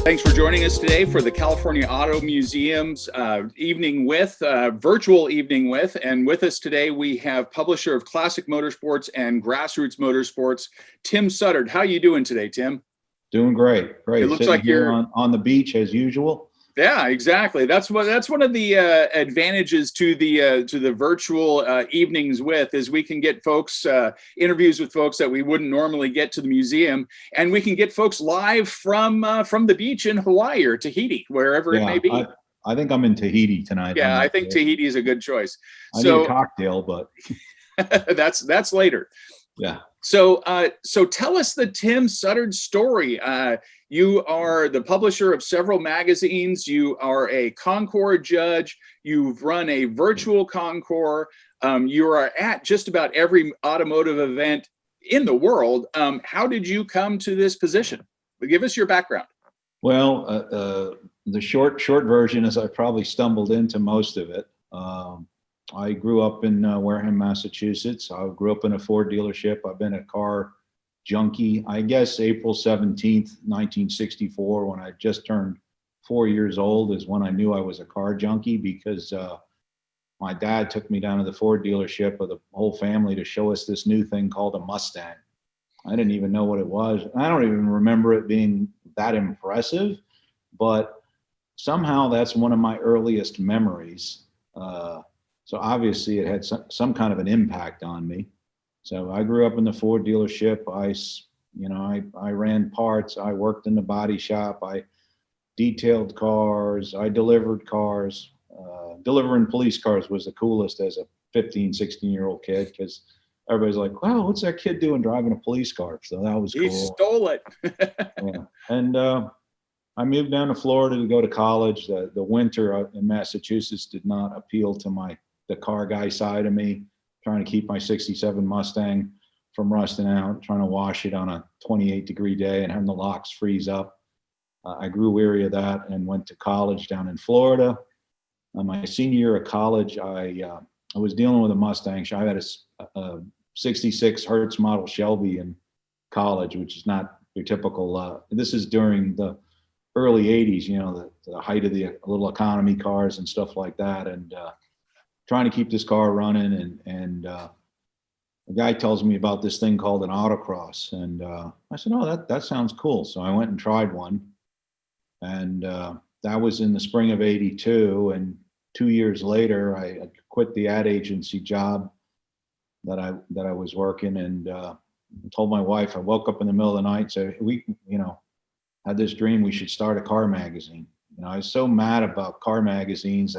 Thanks for joining us today for the California Auto Museum's evening with, virtual evening with. And with us today, we have publisher of Classic Motorsports and Grassroots Motorsports, Tim Suddard. How are you doing today, Tim? Doing great. Great. It looks like you're on the beach as usual. Yeah, exactly. That's one of the advantages to the virtual evenings with, is we can get folks interviews with folks that we wouldn't normally get to the museum, and we can get folks live from the beach in Hawaii or Tahiti, wherever it may be. I think I'm in Tahiti tonight. Yeah, I think Tahiti is a good choice. I need a cocktail, but that's later. Yeah. So tell us the Tim Suddard story. You are the publisher of several magazines. You are a Concours judge. You've run a virtual Concours. You are at just about every automotive event in the world. How did you come to this position? Give us your background. Well, the short version is I probably stumbled into most of it. I grew up in Wareham, Massachusetts. I grew up in a Ford dealership. I've been a car junkie. I guess April 17th, 1964, when I just turned 4 years old, is when I knew I was a car junkie, because my dad took me down to the Ford dealership with the whole family to show us this new thing called a Mustang. I didn't even know what it was. I don't even remember it being that impressive, but somehow that's one of my earliest memories. So obviously it had some kind of an impact on me. So I grew up in the Ford dealership. I ran parts. I worked in the body shop. I detailed cars. I delivered cars. Delivering police cars was the coolest as a 15, 16-year-old kid, because everybody's like, wow, what's that kid doing driving a police car? So that was cool. He stole it. Yeah. And I moved down to Florida to go to college. The winter in Massachusetts did not appeal to the car guy side of me, trying to keep my 67 Mustang from rusting out, trying to wash it on a 28-degree day and having the locks freeze up. I grew weary of that and went to college down in Florida. My senior year of college, I was dealing with a Mustang. I had a 66 Hertz model Shelby in college, which is not your typical, this is during the early 80s, the height of the little economy cars and stuff like that. And trying to keep this car running, and the guy tells me about this thing called an autocross, and I said, oh, that sounds cool. So I went and tried one, and that was in the spring of '82, and 2 years later I quit the ad agency job that I was working, and told my wife. I woke up in the middle of the night and said, we had this dream we should start a car magazine. I was so mad about car magazines.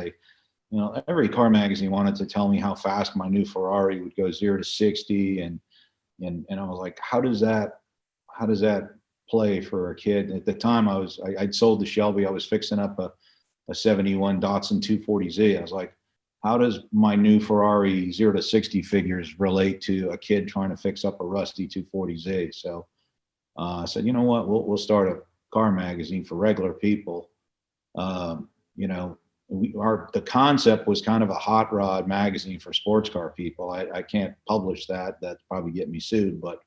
Every car magazine wanted to tell me how fast my new Ferrari would go 0 to 60, and I was like, how does that play for a kid? At the time, I'd sold the Shelby. I was fixing up a 71 Datsun 240Z. I was like, how does my new Ferrari 0 to 60 figures relate to a kid trying to fix up a rusty 240Z? So I said, you know what, we'll start a car magazine for regular people. The concept was kind of a hot rod magazine for sports car people. I can't publish that. That'd probably get me sued, but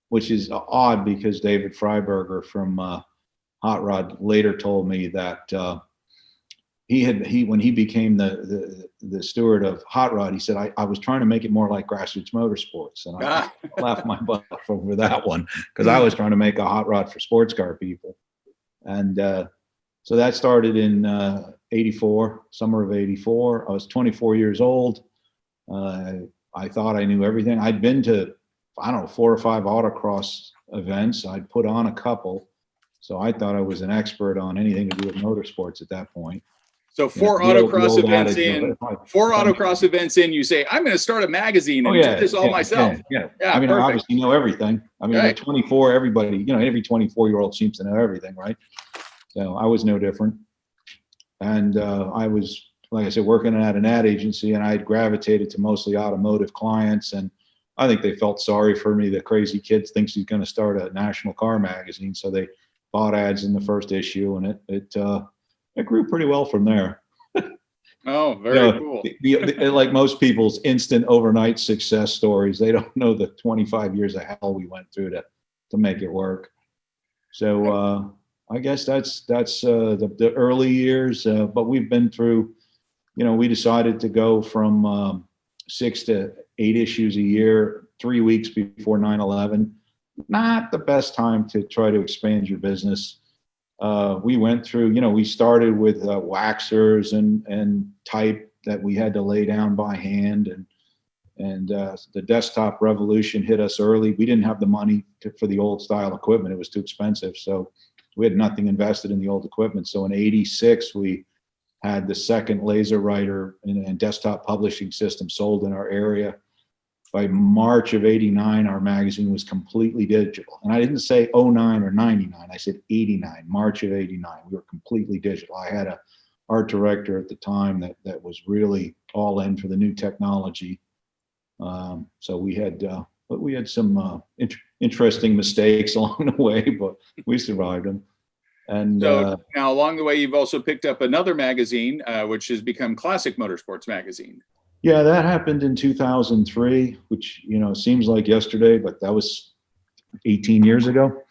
which is odd, because David Freiberger from Hot Rod later told me that when he became the steward of Hot Rod, he said, I was trying to make it more like Grassroots Motorsports. And I laughed my butt off over that one, because I was trying to make a hot rod for sports car people. And so that started in summer of '84. I was 24 years old. I thought I knew everything. I'd been to, 4 or 5 autocross events. I'd put on a couple. So I thought I was an expert on anything to do with motorsports at that point. So four autocross events in, you say, I'm going to start a magazine and do this all myself. Yeah. I mean, I obviously know everything. I mean, at 24, everybody, every 24-year-old seems to know everything, right? So I was no different. And I was, like I said, working at an ad agency, and I had gravitated to mostly automotive clients. And I think they felt sorry for me. The crazy kid thinks he's going to start a national car magazine. So they bought ads in the first issue, and it grew pretty well from there. Oh, very cool. Like most people's instant overnight success stories, they don't know the 25 years of hell we went through to make it work. So I guess that's the early years, but we've been through, we decided to go from 6 to 8 issues a year, 3 weeks before 9/11. Not the best time to try to expand your business. We went through, we started with waxers and type that we had to lay down by hand, and the desktop revolution hit us early. We didn't have the money for the old style equipment. It was too expensive. So we had nothing invested in the old equipment. So in 86, we had the second laser writer and desktop publishing system sold in our area. By March of 89, our magazine was completely digital. And I didn't say 09 or 99. I said 89, March of 89. We were completely digital. I had a art director at the time that was really all in for the new technology. So we had some interesting mistakes along the way, but we survived them. And so now along the way, you've also picked up another magazine, which has become Classic Motorsports Magazine. Yeah, that happened in 2003, which, seems like yesterday, but that was 18 years ago.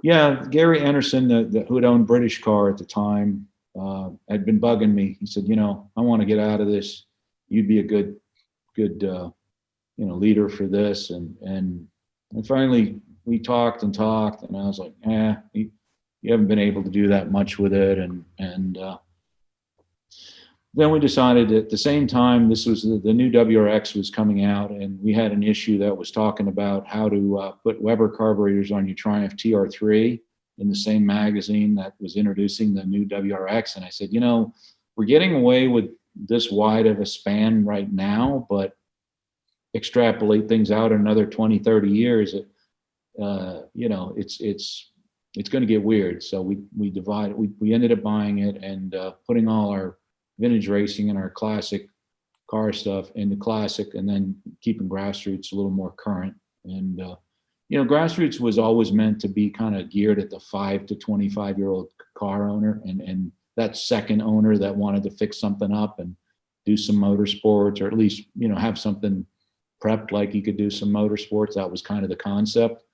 Yeah, Gary Anderson, who had owned British Car at the time, had been bugging me. He said, I want to get out of this. You'd be a good leader for this. And finally we talked, and I was like, you haven't been able to do that much with it. And then we decided at the same time, this was the new WRX was coming out, and we had an issue that was talking about how to put Weber carburetors on your Triumph TR3 in the same magazine that was introducing the new WRX. And I said, we're getting away with this wide of a span right now, but extrapolate things out another 20, 30 years, it's going to get weird. So we ended up buying it and putting all our vintage racing and our classic car stuff into Classic, and then keeping Grassroots a little more current. And Grassroots was always meant to be kind of geared at the 5 to 25-year-old car owner, and that second owner that wanted to fix something up and do some motorsports, or at least have something prepped like you could do some motorsports. That was kind of the concept.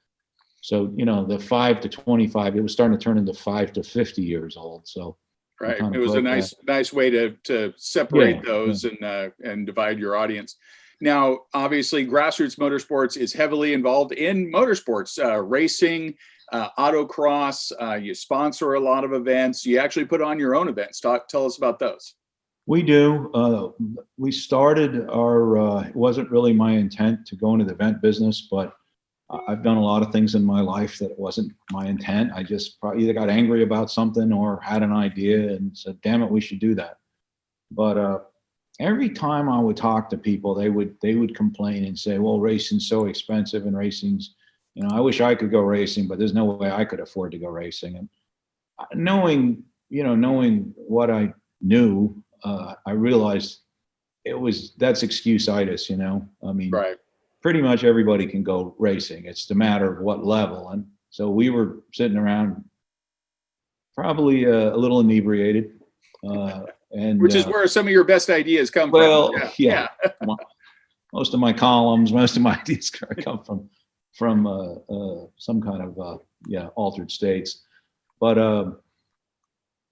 So the 5 to 25, it was starting to turn into 5 to 50 years old. So right, it was a nice way to separate those and divide your audience. Now, obviously, Grassroots Motorsports is heavily involved in motorsports, racing, autocross. You sponsor a lot of events. You actually put on your own events. Tell us about those. We do. We started it wasn't really my intent to go into the event business, but I've done a lot of things in my life that it wasn't my intent. I just probably either got angry about something or had an idea and said, damn it, we should do that. But every time I would talk to people, they would complain and say, well, racing's so expensive, and racing's, I wish I could go racing, but there's no way I could afford to go racing. And knowing what I knew, I realized that's excuse-itis, I mean, right. Pretty much everybody can go racing. It's the matter of what level. And so we were sitting around probably a little inebriated. Which is where some of your best ideas come from. Yeah. Most of my columns, most of my ideas come from some kind of altered states. But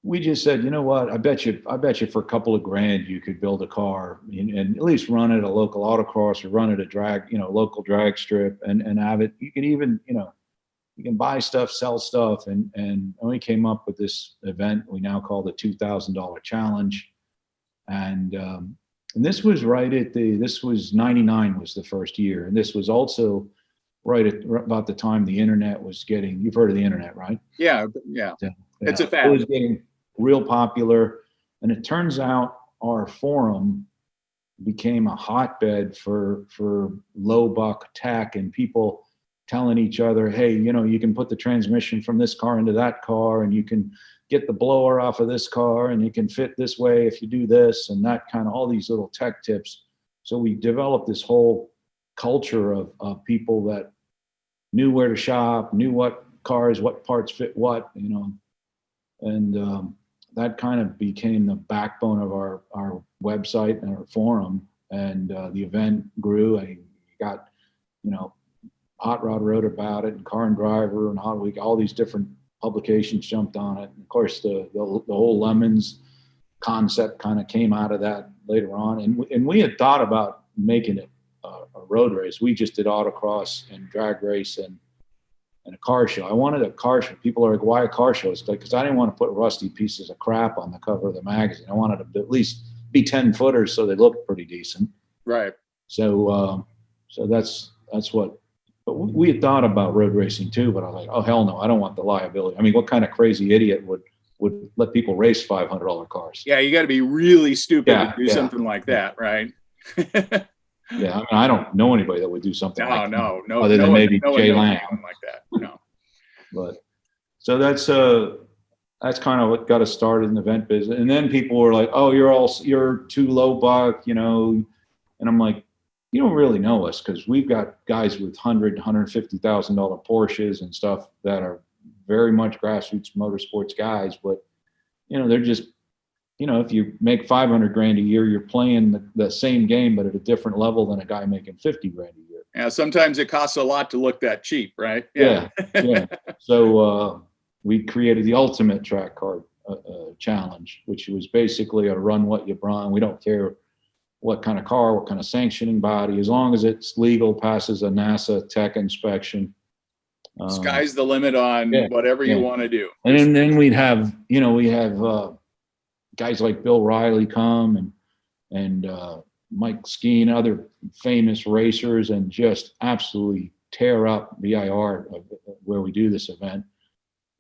we just said, you know what? I bet you for a couple of grand you could build a car and at least run at a local autocross or run at a drag, local drag strip, and have it. You can even, you can buy stuff, sell stuff, and we came up with this event we now call the $2,000 challenge. And this was this was 99 was the first year, and this was also right at about the time the internet was getting. You've heard of the internet, right? Yeah. It's a fad. It was getting real popular, and it turns out our forum became a hotbed for low buck tech and people telling each other, hey, you can put the transmission from this car into that car, and you can get the blower off of this car, and you can fit this way if you do this, and that kind of all these little tech tips. So we developed this whole culture of people that knew where to shop, knew what cars, what parts fit what, and that kind of became the backbone of our website and our forum. And the event grew, and got, Hot Rod wrote about it, and Car and Driver and Hot Week, all these different publications jumped on it. And of course, the whole Lemons concept kind of came out of that later on. And we had thought about making it a road race. We just did autocross and drag race and a car show. I wanted a car show. People are like, why a car show? It's like, because I didn't want to put rusty pieces of crap on the cover of the magazine. I wanted them to at least be 10 footers so they looked pretty decent. Right. So that's what. But we had thought about road racing too, but I was like, oh hell no, I don't want the liability. I mean, what kind of crazy idiot would let people race $500 cars? Yeah, you got to be really stupid to do something like that, right? Yeah, I mean, I don't know anybody that would do something like that. No, other than maybe Jay Lamb. Like that. No. But so that's kind of what got us started in the event business. And then people were like, oh, you're too low buck, you know. And I'm like, you don't really know us, because we've got guys with $150,000 Porsches and stuff that are very much grassroots motorsports guys, but you know, they're just, you know, if you make $500,000 a year, you're playing the same game, but at a different level than a guy making $50,000 a year. Yeah, sometimes it costs a lot to look that cheap, right? Yeah. So we created the Ultimate Track Car Challenge, which was basically a run what you brung. We don't care what kind of car, what kind of sanctioning body, as long as it's legal, passes a NASA tech inspection. Sky's the limit on whatever you want to do. And then we have guys like Bill Riley come and Mike Skeen, other famous racers, and just absolutely tear up BIR where we do this event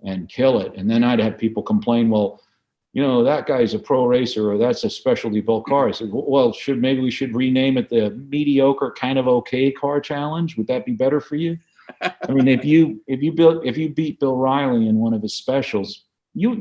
and kill it. And then I'd have people complain, well, you know, that guy's a pro racer, or that's a specialty built car. I said, well, maybe we should rename it the Mediocre Kind of Okay Car Challenge. Would that be better for you? I mean, if you beat Bill Riley in one of his specials, you're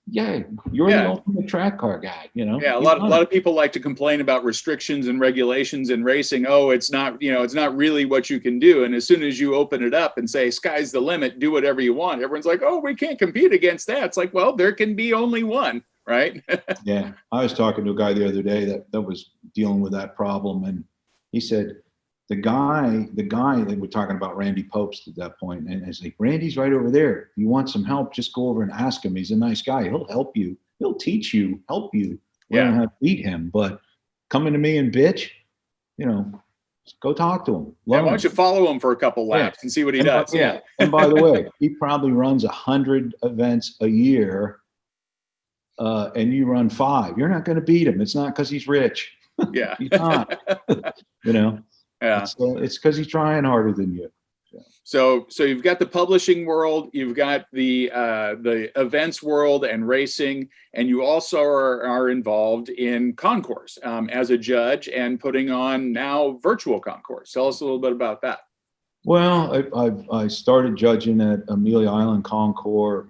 the ultimate track car guy, you know? Yeah, a lot of people like to complain about restrictions and regulations in racing. Oh, it's not really what you can do. And as soon as you open it up and say, sky's the limit, do whatever you want, everyone's like, oh, we can't compete against that. It's like, well, there can be only one, right? Yeah. I was talking to a guy the other day that was dealing with that problem. And he said, the guy that we're talking about, Randy Popes at that point, and it's like, Randy's right over there. If you want some help, just go over and ask him. He's a nice guy. He'll help you. He'll teach you, help you. Learn how to beat him. But coming to me and bitch, you know, go talk to him. Why don't you follow him for a couple laps and see what he does? And by the way, he probably runs 100 events a year, and you run 5. You're not going to beat him. It's not because he's rich. Yeah. He's not. You know. Yeah. It's because he's trying harder than you. So you've got the publishing world, you've got the events world and racing, and you also are involved in Concours as a judge and putting on now virtual Concours. Tell us a little bit about that. Well, I started judging at Amelia Island Concours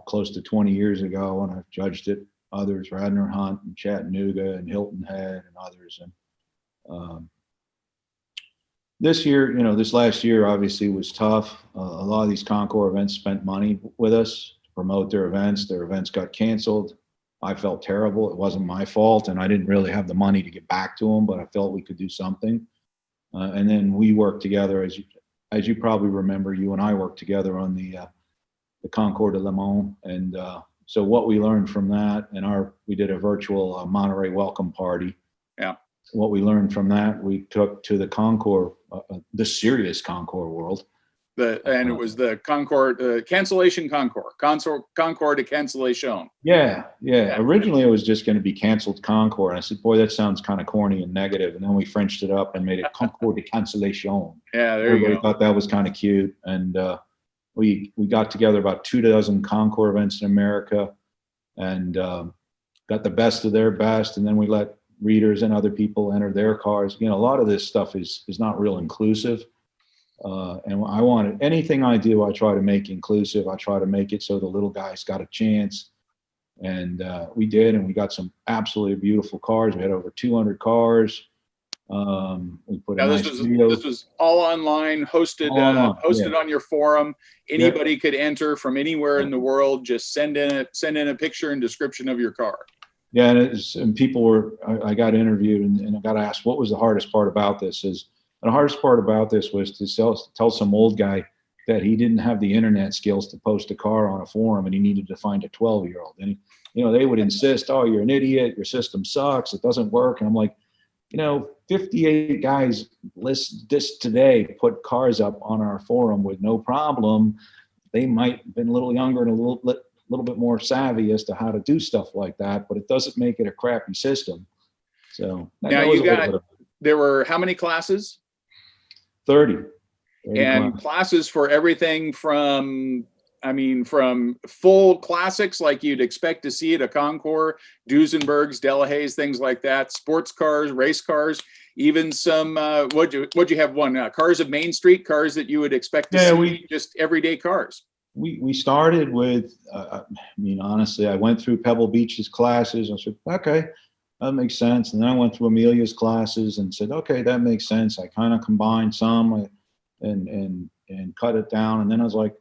close to 20 years ago, and I've judged it. Others, Radnor Hunt and Chattanooga and Hilton Head and others. And this last year obviously was tough. A lot of these Concours events spent money with us to promote their events. Their events got canceled. I felt terrible. It wasn't my fault, and I didn't really have the money to get back to them, but I felt we could do something. And then we worked together, as you probably remember, you and I worked together on the Concours de Le Mans. And so what we learned from that, and we did a virtual Monterey welcome party. Yeah. What we learned from that, we took to the Concours, the serious Concours world. And it was the Concours, cancellation Concours de cancellation. Yeah. Originally, it was just going to be canceled Concours. And I said, boy, that sounds kind of corny and negative. And then we Frenched it up and made it Concours de cancellation. Yeah, there Everybody you go. thought that was kind of cute. And we got together about 24 Concours events in America and got the best of their best. And then we let readers and other people enter their cars. You know, a lot of this stuff is not real inclusive. And I wanted anything I do, I try to make inclusive. I try to make it so the little guys got a chance. And we did, and we got some absolutely beautiful cars. We had over 200 cars. We put now, this was all online, hosted on your forum. Anybody could enter from anywhere in the world. Just send in a picture and description of your car. Yeah, and people were. I got interviewed and I got asked what was the hardest part about this. Is the hardest part about this was to tell some old guy that he didn't have the internet skills to post a car on a forum, and he needed to find a 12-year-old. And he, they would insist, "Oh, you're an idiot. Your system sucks. It doesn't work." And I'm like, 58 guys this today put cars up on our forum with no problem. They might have been a little younger and a little bit more savvy as to how to do stuff like that, but it doesn't make it a crappy system. So now there were how many classes? 30. And classes for everything from full classics like you'd expect to see at a Concours, Duesenbergs, Delahaye's, things like that, sports cars, race cars, even some, what'd you have cars of Main Street, cars that you would expect to see, just everyday cars. We started with, honestly, I went through Pebble Beach's classes. I said, okay, that makes sense. And then I went through Amelia's classes and said, okay, that makes sense. I kind of combined some and cut it down. And then I was like,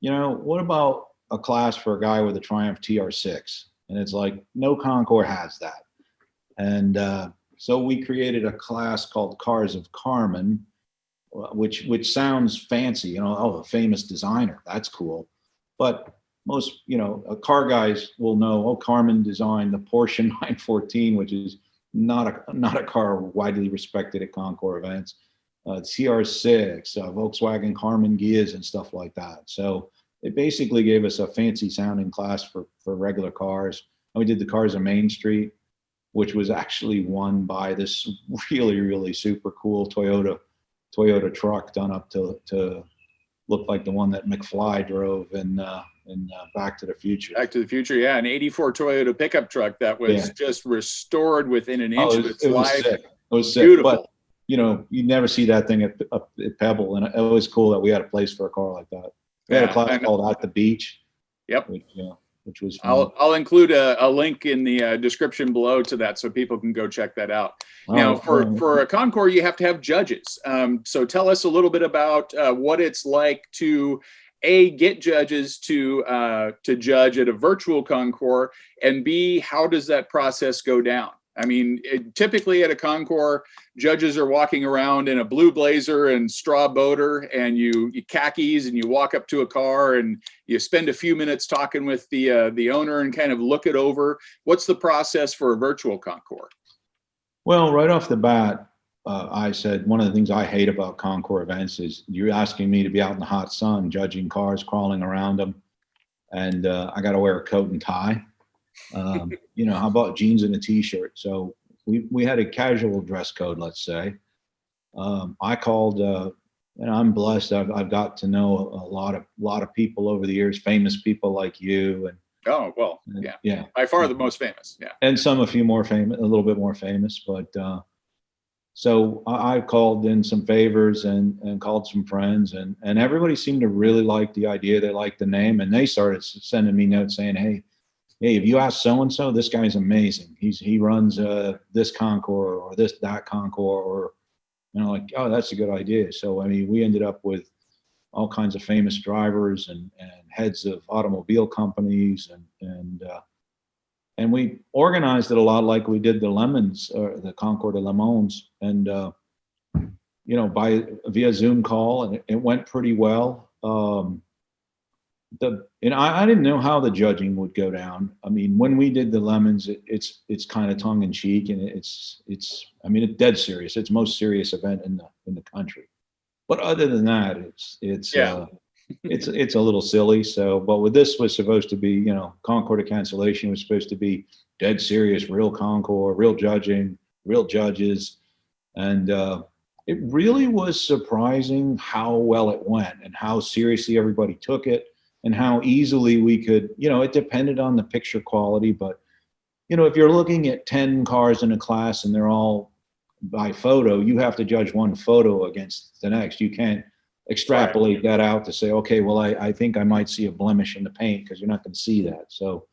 what about a class for a guy with a Triumph TR6? And it's like, no Concours has that. And so we created a class called Cars of Carmen, which sounds fancy, a famous designer. That's cool. But most, car guys will know, Carmen designed the Porsche 914, which is not a car widely respected at Concours events. TR6, Volkswagen Carmen Gears and stuff like that. So it basically gave us a fancy sounding class for regular cars. And we did the Cars of Main Street, which was actually won by this really, really super cool Toyota truck done up to look like the one that McFly drove in Back to the Future. Back to the Future, yeah, an '84 Toyota pickup truck that was just restored within an inch of its life. Sick. It was sick. Beautiful. But, you never see that thing at Pebble, and it was cool that we had a place for a car like that. We had a class called At the Beach. Yep. Which was fun. I'll include a link in the description below to that so people can go check that out. Now, for a Concours, you have to have judges. So tell us a little bit about what it's like to get judges to judge at a virtual Concours, and B, how does that process go down? Typically at a Concours, judges are walking around in a blue blazer and straw boater, and you khakis, and you walk up to a car and you spend a few minutes talking with the owner and kind of look it over. What's the process for a virtual Concours? Well, right off the bat, I said one of the things I hate about Concours events is you're asking me to be out in the hot sun judging cars, crawling around them, and I got to wear a coat and tie. How about jeans and a t-shirt? So we had a casual dress code, let's say. I called, and I'm blessed. I've got to know a lot of people over the years, famous people like you. And yeah, by far the most famous. Yeah, and a little bit more famous. But so I called in some favors and called some friends, and everybody seemed to really like the idea. They liked the name, and they started sending me notes saying, hey, if you ask so-and-so, this guy's amazing. He runs this Concours or that Concours, or, oh, that's a good idea. So, we ended up with all kinds of famous drivers and heads of automobile companies. And we organized it a lot like we did the Lemons, or the Concours de Le Mans, and, via Zoom call, and it went pretty well. I didn't know how the judging would go down. When we did the Lemons, it's kind of tongue in cheek, and it's dead serious. It's the most serious event in the country. But other than that, it's a little silly. So, but with this was supposed to be, Concours de Cancellation was supposed to be dead serious, real Concours, real judging, real judges, and it really was surprising how well it went and how seriously everybody took it. And how easily we could, it depended on the picture quality, but, if you're looking at 10 cars in a class and they're all by photo, you have to judge one photo against the next. You can't extrapolate that out to say, okay, well, I think I might see a blemish in the paint, because you're not going to see that. So,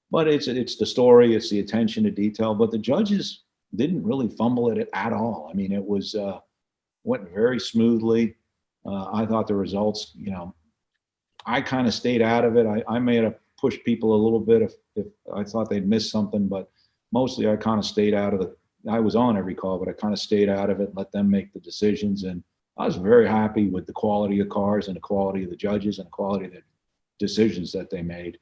but it's the story, it's the attention to detail, but the judges didn't really fumble at it at all. It was, went very smoothly. I thought the results, I kind of stayed out of it. I may have pushed people a little bit if I thought they'd missed something, but mostly I kind of stayed out of I was on every call, but I kind of stayed out of it, let them make the decisions. And I was very happy with the quality of cars and the quality of the judges and the quality of the decisions that they made.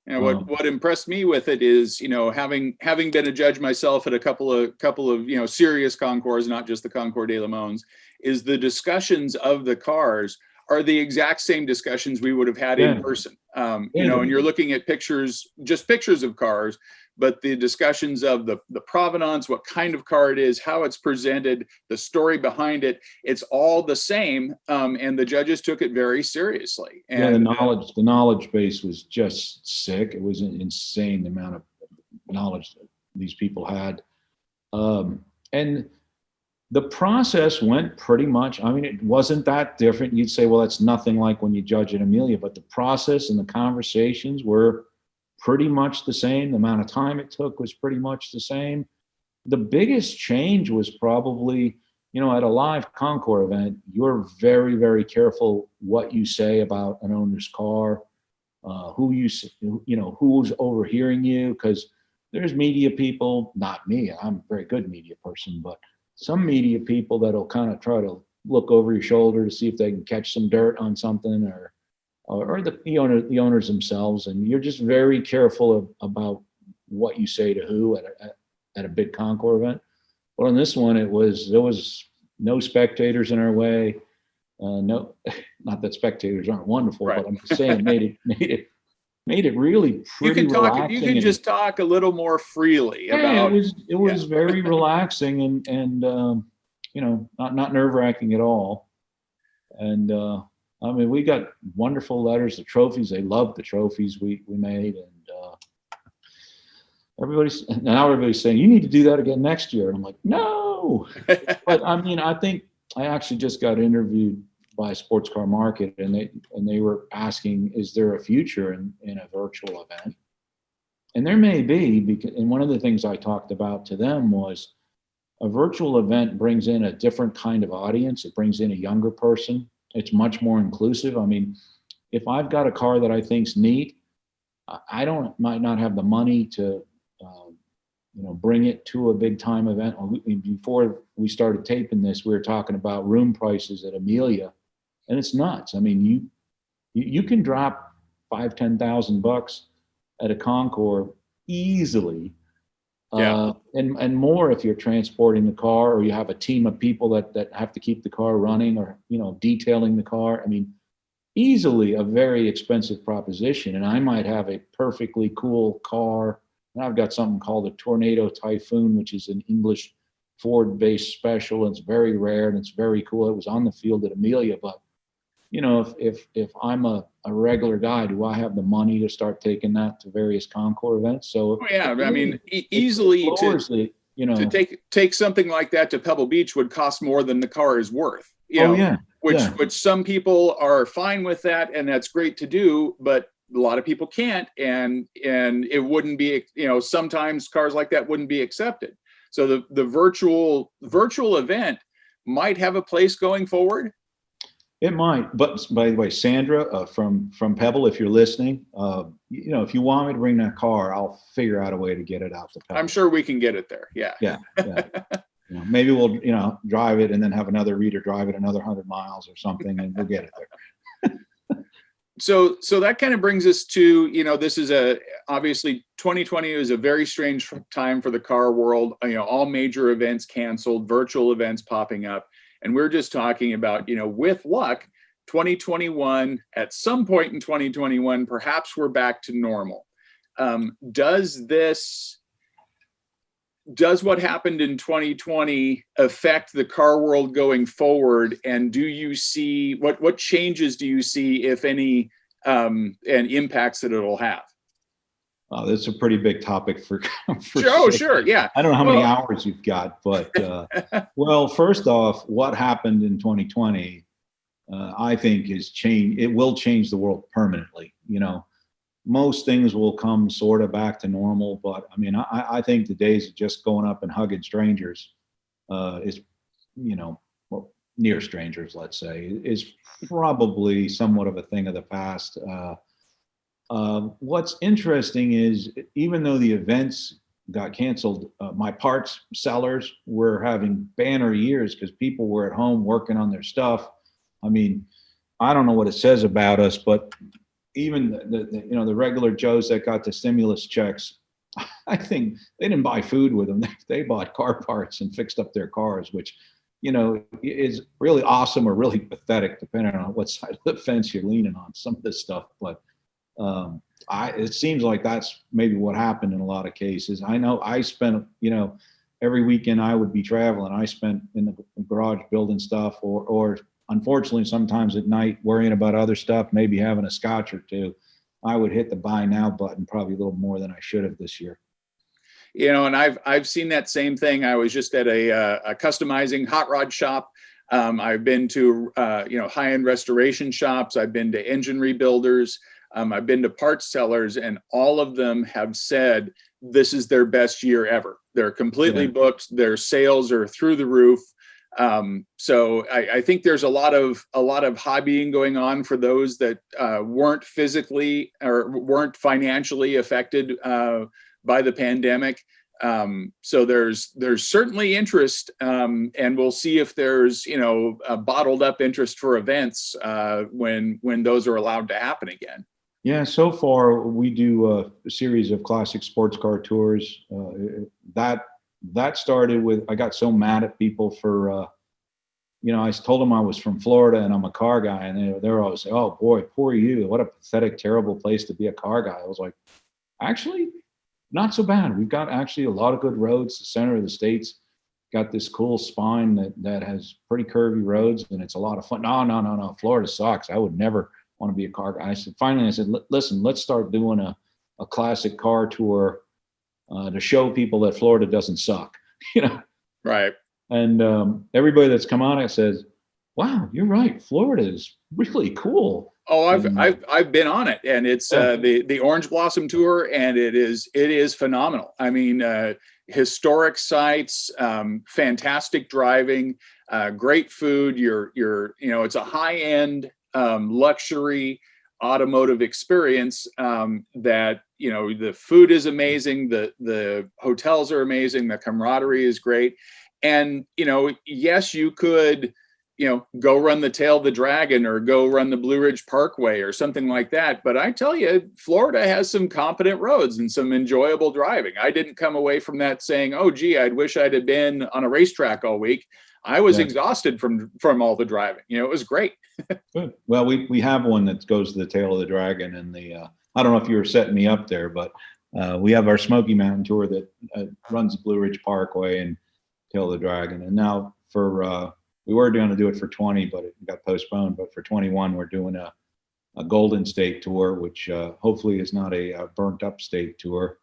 And what impressed me with it is, having been a judge myself at a couple of serious concours, not just the Concours de Le Mans, is the discussions of the cars are the exact same discussions we would have had in person. And you're looking at pictures of cars, but the discussions of the provenance, what kind of car it is, how it's presented, the story behind it, it's all the same. And the judges took it very seriously. And the knowledge base was just sick. It was insane, the amount of knowledge that these people had. And the process went pretty much, it wasn't that different. You'd say, well, that's nothing like when you judge at Amelia, but the process and the conversations were pretty much the same. The amount of time it took was pretty much the same. The biggest change was probably, at a live Concours event, you're very, very careful what you say about an owner's car, who's overhearing you, because there's media people, not me, I'm a very good media person, but some media people that'll kind of try to look over your shoulder to see if they can catch some dirt on something, or the owners themselves, and you're just very careful about what you say to who at a big Concours event. But on this one, there was no spectators in our way. No, not that spectators aren't wonderful, right. But I'm just saying made it really pretty relaxing. You can just talk a little more freely about. It was very relaxing and not nerve-wracking at all. And we got wonderful letters, the trophies. They loved the trophies we made, and everybody's saying, you need to do that again next year. And I'm like, no. But I think I actually just got interviewed by Sports Car Market, and they were asking, is there a future in a virtual event? And there may be, and one of the things I talked about to them was a virtual event brings in a different kind of audience. It brings in a younger person. It's much more inclusive. If I've got a car that I think's neat, I might not have the money to, bring it to a big time event. Before we started taping this, we were talking about room prices at Amelia, and it's nuts. You can drop $5,000-$10,000 at a Concours easily, and more if you're transporting the car, or you have a team of people that have to keep the car running, or detailing the car. Easily a very expensive proposition. And I might have a perfectly cool car, and I've got something called a Tornado Typhoon, which is an English Ford-based special, and it's very rare and it's very cool. It was on the field at Amelia, but if I'm a regular guy, do I have the money to start taking that to various Concours events? So easily to take something like that to Pebble Beach would cost more than the car is worth. Which some people are fine with that, and that's great to do, but a lot of people can't, and it wouldn't be, sometimes cars like that wouldn't be accepted. So the virtual event might have a place going forward. It might, but by the way, Sandra from Pebble, if you're listening, if you want me to bring that car, I'll figure out a way to get it out to Pebble. I'm sure we can get it there. Yeah. Maybe we'll drive it and then have another reader drive it another 100 miles or something, and we'll get it there. So that kind of brings us to, this is obviously 2020 is a very strange time for the car world. All major events canceled, virtual events popping up. And we're just talking about, with luck, 2021, at some point in 2021, perhaps we're back to normal. Does what happened in 2020 affect the car world going forward? And do you see, what changes do you see, if any, and impacts that it'll have? That's a pretty big topic for sure. Yeah. I don't know how many hours you've got, but well, first off, what happened in 2020, I think is change. It will change the world permanently. Most things will come sort of back to normal, but I think the days of just going up and hugging strangers is, near strangers, let's say, is probably somewhat of a thing of the past. What's interesting is, even though the events got canceled, my parts sellers were having banner years because people were at home working on their stuff. I mean, I don't know what it says about us, but even the regular Joes that got the stimulus checks, I think they didn't buy food with them. They bought car parts and fixed up their cars, which, is really awesome or really pathetic, depending on what side of the fence you're leaning on, some of this stuff. But it seems like that's maybe what happened in a lot of cases. I know I spent, every weekend I would be traveling. I spent in the garage building stuff, or unfortunately, sometimes at night worrying about other stuff, maybe having a scotch or two. I would hit the buy now button probably a little more than I should have this year. And I've seen that same thing. I was just at a customizing hot rod shop. I've been to high-end restoration shops. I've been to engine rebuilders. I've been to parts sellers, and all of them have said this is their best year ever. They're completely booked. Their sales are through the roof. So I think there's a lot of hobbying going on for those that weren't physically or weren't financially affected by the pandemic. So there's certainly interest, and we'll see if there's a bottled up interest for events when those are allowed to happen again. Yeah, so far we do a series of classic sports car tours. That started with, I got so mad at people for, I told them I was from Florida and I'm a car guy, and they were always saying, "Oh boy, poor you! What a pathetic, terrible place to be a car guy." I was like, actually, not so bad. We've got actually a lot of good roads. The center of the state's got this cool spine that has pretty curvy roads, and it's a lot of fun. No, Florida sucks. I would never want to be a car guy. I said, listen, let's start doing a classic car tour to show people that Florida doesn't suck, Right. And everybody that's come on it says, "Wow, you're right. Florida is really cool." Oh, I've been on it, and it's the Orange Blossom Tour, and it is phenomenal. I mean, historic sites, fantastic driving, great food. It's a high-end luxury automotive experience that the food is amazing, the hotels are amazing, the camaraderie is great, and yes, you could go run the Tail of the Dragon or go run the Blue Ridge Parkway or something like that, but I tell you, Florida has some competent roads and some enjoyable driving. I didn't come away from that saying, "Oh gee, I'd wish I'd have been on a racetrack all week." I was exhausted from all the driving. It was great. Good. Well, we have one that goes to the Tail of the Dragon, and I don't know if you were setting me up there, but we have our Smoky Mountain Tour that runs the Blue Ridge Parkway and Tail of the Dragon. And now we were going to do it for 20, but it got postponed. But for 21, we're doing a Golden State Tour, which hopefully is not a burnt up state tour,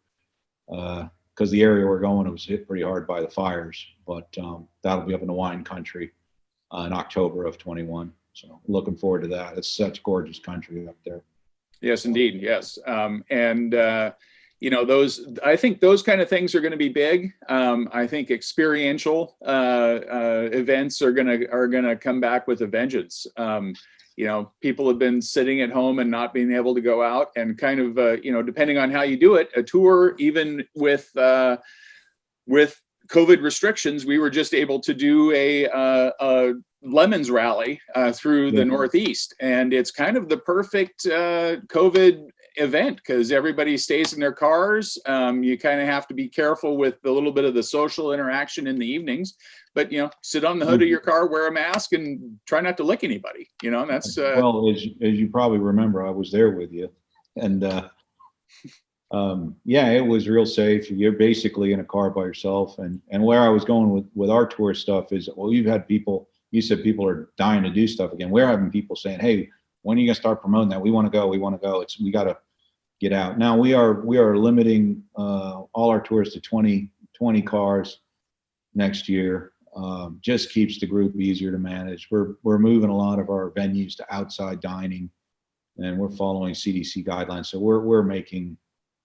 because the area we're going was hit pretty hard by the fires. But that'll be up in the wine country in October of 21. So looking forward to that. It's such gorgeous country up there. Yes, indeed. Yes. I think those kind of things are going to be big. I think experiential events are going to come back with a vengeance. People have been sitting at home and not being able to go out, and kind of, depending on how you do it, a tour, even with COVID restrictions, we were just able to do a Lemons rally through the Northeast, and it's kind of the perfect COVID event because everybody stays in their cars. You kind of have to be careful with a little bit of the social interaction in the evenings, but sit on the hood of your car, wear a mask, and try not to lick anybody. That's well, as you probably remember, I was there with you, and it was real safe. You're basically in a car by yourself, and where I was going with our tour stuff is, well, you've had people. You said people are dying to do stuff again. We're having people saying, "Hey, when are you gonna start promoting that? We want to go. We want to go. We got to get out." Now we are limiting all our tours to 20 cars next year. Just keeps the group easier to manage. We're moving a lot of our venues to outside dining, and we're following CDC guidelines. So we're making.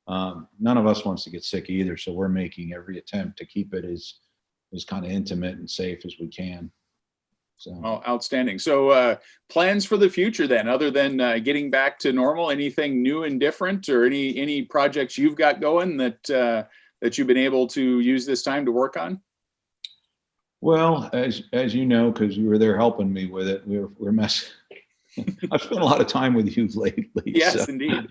None of us wants to get sick either, so we're making every attempt to keep it as kind of intimate and safe as we can. So. Oh, outstanding. So plans for the future then, other than getting back to normal, anything new and different, or any projects you've got going that that you've been able to use this time to work on? Well, as you know, because you were there helping me with it, we're messing. I've spent a lot of time with you lately. Yes, so. indeed.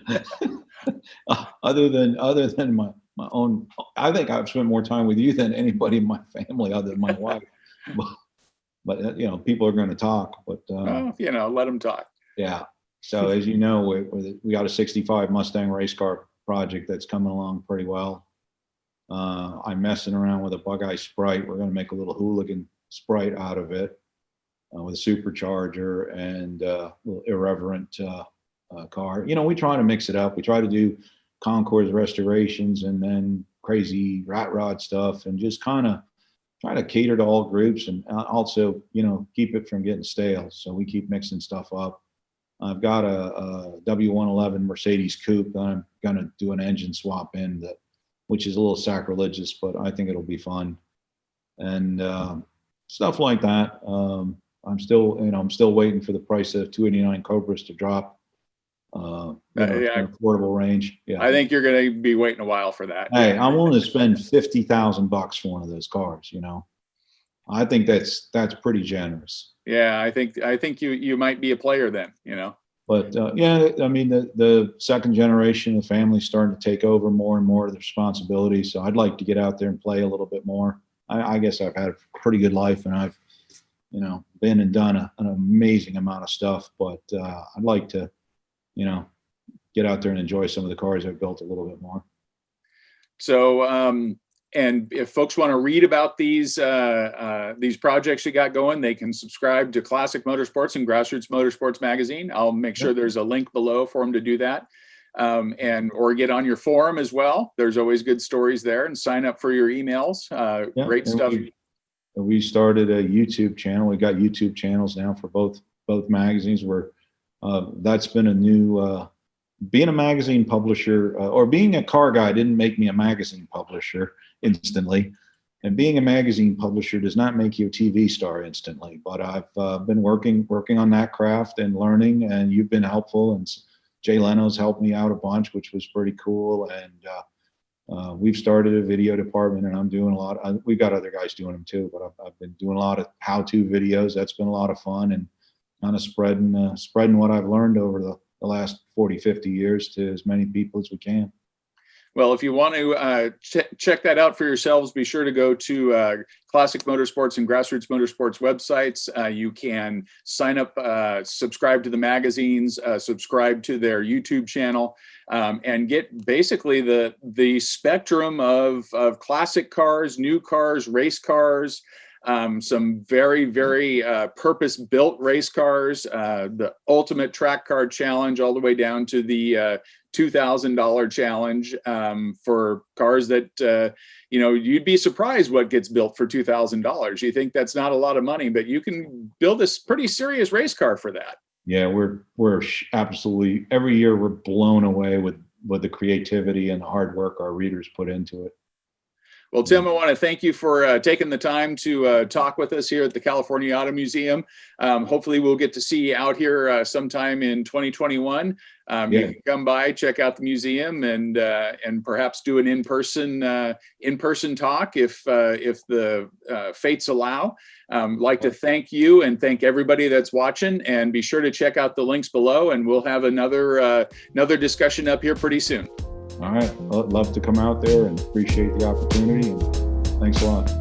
other than my own, I think I've spent more time with you than anybody in my family other than my wife. But you know, people are going to talk. But Well, you know, let them talk. yeah. So as you know, we got a '65 Mustang race car project that's coming along pretty well. I'm messing around with a Bug-Eye Sprite. We're going to make a little hooligan Sprite out of it with a supercharger and a little irreverent car. You know, we try to mix it up. We try to do Concours restorations and then crazy rat rod stuff, and just kind of try to cater to all groups, and also, you know, keep it from getting stale. So we keep mixing stuff up. I've got a W111 Mercedes coupe that I'm going to do an engine swap in, which is a little sacrilegious, but I think it'll be fun. And stuff like that. I'm still waiting for the price of 289 Cobras to drop. Yeah, affordable range. Yeah, I think you're going to be waiting a while for that. Hey, I'm willing to spend $50,000 for one of those cars. You know, I think that's pretty generous. Yeah, I think you might be a player then. You know. But yeah, I mean, the second generation of the family's starting to take over more and more of the responsibility. So I'd like to get out there and play a little bit more. I guess I've had a pretty good life, and I've, you know, been and done an amazing amount of stuff. But I'd like to, you know, get out there and enjoy some of the cars I've built a little bit more. So, and if folks want to read about these projects you got going, they can subscribe to Classic Motorsports and Grassroots Motorsports magazine. I'll make sure there's a link below for them to do that, or get on your forum as well. There's always good stories there, and sign up for your emails. Great stuff. We started a YouTube channel. We got YouTube channels now for both magazines. That's been a new. Being a magazine publisher or being a car guy didn't make me a magazine publisher instantly, and being a magazine publisher does not make you a TV star instantly. But I've been working on that craft and learning, and you've been helpful, and Jay Leno's helped me out a bunch, which was pretty cool. And we've started a video department, and I'm doing a lot. We've got other guys doing them too, but I've been doing a lot of how-to videos. That's been a lot of fun, and kind of spreading what I've learned over the last 40, 50 years to as many people as we can. Well, if you want to check that out for yourselves, be sure to go to Classic Motorsports and Grassroots Motorsports websites. You can sign up, subscribe to the magazines, subscribe to their YouTube channel, and get basically the spectrum of classic cars, new cars, race cars, some very, very purpose-built race cars, the Ultimate Track Car Challenge, all the way down to the $2,000 challenge for cars that, you know, you'd be surprised what gets built for $2,000. You think that's not a lot of money, but you can build a pretty serious race car for that. Yeah, we're absolutely, every year we're blown away with the creativity and the hard work our readers put into it. Well, Tim, I want to thank you for taking the time to talk with us here at the California Auto Museum. Hopefully we'll get to see you out here sometime in 2021. You can come by, check out the museum, and perhaps do an in-person talk if the fates allow. Like to thank you and thank everybody that's watching, and be sure to check out the links below, and we'll have another discussion up here pretty soon. All right. I'd love to come out there, and appreciate the opportunity, and thanks a lot.